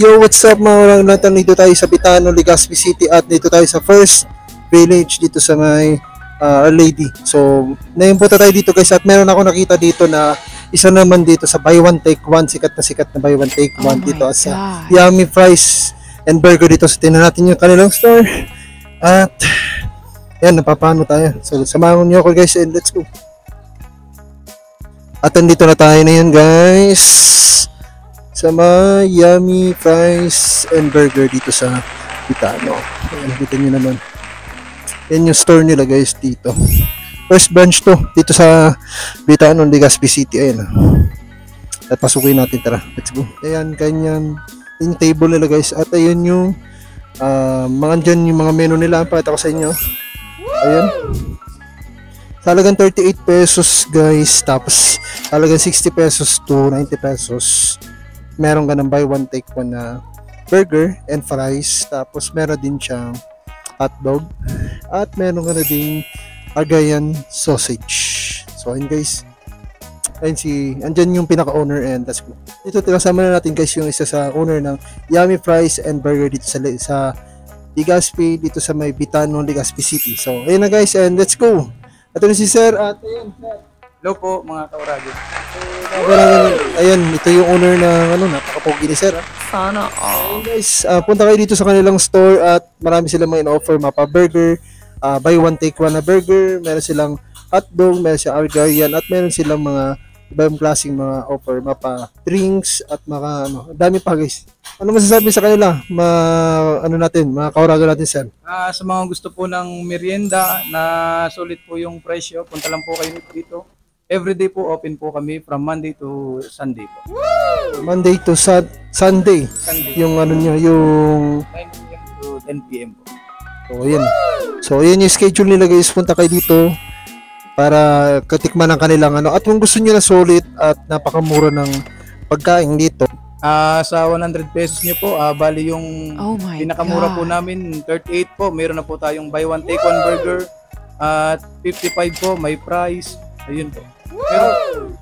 Yo, what's up mga orang? Dito tayo sa Bitano, Legazpi City at dito tayo sa first village dito sa may Our Lady. So, naipunta tayo dito guys at meron ako nakita dito na isa naman dito sa buy one take one, sikat na buy one take one dito sa Yummy Fries and Burger dito. So, tingnan natin yung kanilang store at yan, napapano tayo. So, samahan niyo ako guys and let's go. At andito na tayo na yun guys sa mga Yummy Fries and Burger dito sa Bitano. Ayan, nakita nyo naman. Yan yung store nila guys dito. First branch to dito sa Bitano, Legazpi City. Ayan. At pasukin natin, tara. Let's go. Ayan, kanyan yung table nila guys. At ayun yung mga dyan yung mga menu nila. Pakita ko sa inyo. Ayan. Talagang 38 pesos guys. Tapos talagang 60 pesos to 90 pesos. Meron ka ng buy one take one na burger and fries. Tapos meron din siyang hotdog. At meron ka na din Agayan sausage. So ayun guys. Ayun andyan yung pinaka-owner and let's go. Dito tinasama na natin guys yung isa sa owner ng Yummy Fries and Burger dito sa Legazpi, dito sa may Bitano, Legazpi City. So ayun na guys and let's go. Ito na si Sir at ayun Sir. Hello po mga kaurago. Ayun, ito yung owner ng napaka-pogi ni Sir. Sana guys, punta kayo dito sa kanilang store at marami silang mga in-offer, mapa burger, buy one take one na burger, meron silang hotdog, meron silang Argarian at meron silang mga ibang klaseng mga offer, mapa drinks at mga dami pa guys. Ano masasabi sa kanila? Mga kaurago natin Sir. Sa mga gusto po ng merienda na sulit po yung presyo, punta lang po kayo dito. Everyday po open po kami from Monday to Sunday po. Monday to Sunday. Yung yung 9 AM to 10 PM po. So yun yung schedule nila guys. Punta kayo dito para katikman ng kanilang At kung gusto niyo na solid at napakamura ng pagkain dito. Sa 100 pesos niyo po, bali yung pinakamura po namin 38 po. Meron na po tayong buy one take one burger. At 55 po may price. Ayun po.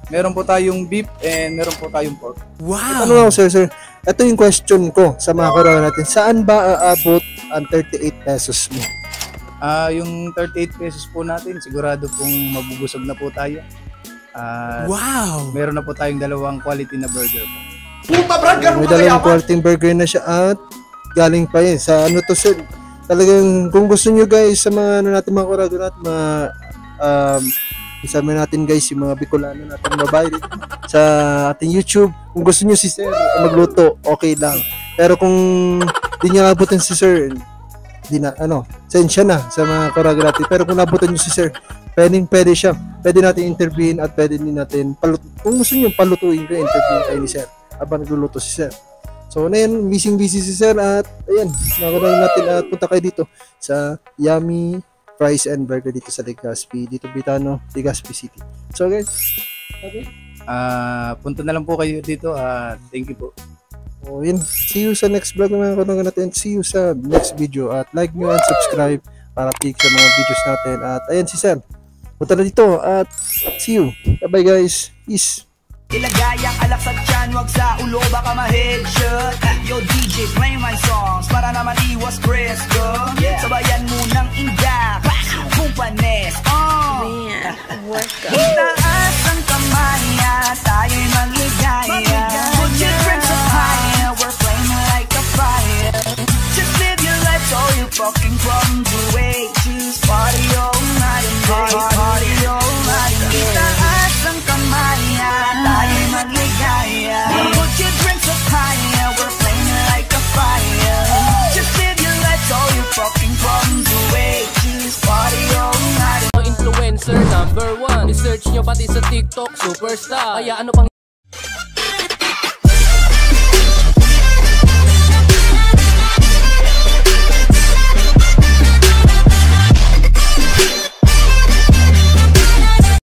Meron po tayong beef and meron po tayong pork. Wow! Ano lang sir? Ito yung question ko sa mga kaurago natin. Saan ba aabot ang 38 pesos mo? Yung 38 pesos po natin, sigurado pong mabubusog na po tayo. Wow! Meron na po tayong dalawang quality na burger po. May dalawang quality burger na siya at galing pa yun. Sa to sir? Talagang kung gusto nyo guys sa mga natin mga kaurago natin, isama natin guys yung mga Bicolano natin babae sa ating YouTube. Kung gusto nyo si Sir magluto, okay lang. Pero kung di niya nabutin si Sir, sensya na sa mga kaurago natin. Pero kung nabutin nyo si Sir, pwede siya. Pwede natin interviewin at pwede din natin kung gusto nyo palutuin ko, interviewin kayo ni Sir habang nagluluto si Sir. So na yun, busy si Sir at ayan, nakaroon natin at punta kayo dito sa Yummy Fries and Burger dito sa Legazpi, dito Bitano, Legazpi City. So guys, punta na lang po kayo dito. Thank you po. So yun, see you sa next vlog mga kaurago natin. See you sa next video at like nyo and subscribe para update sa mga videos natin. At ayan si Sir, punta na dito at see you. Bye bye guys, peace. Ilagay ang alak sa tiyan, wag sa ulo, baka ma-headshot. Yo DJ, play my songs para naman iwas presko. Sabayan mo ng indak, kung panes. Itaas ang kamay at tayo'y magligaya. Put your drinks up high, we're flaming like a fire. Just live your life so you fucking from the way. Choose party all night and day, party all night and day. Itaas ang kamay at tayo'y magligaya. Put your drinks up high, we're flaming like a fire. Just live your life so you fucking from the way. Choose party all night. Influencer number 1, research nyo pati sa TikTok, superstar. Kaya ano pang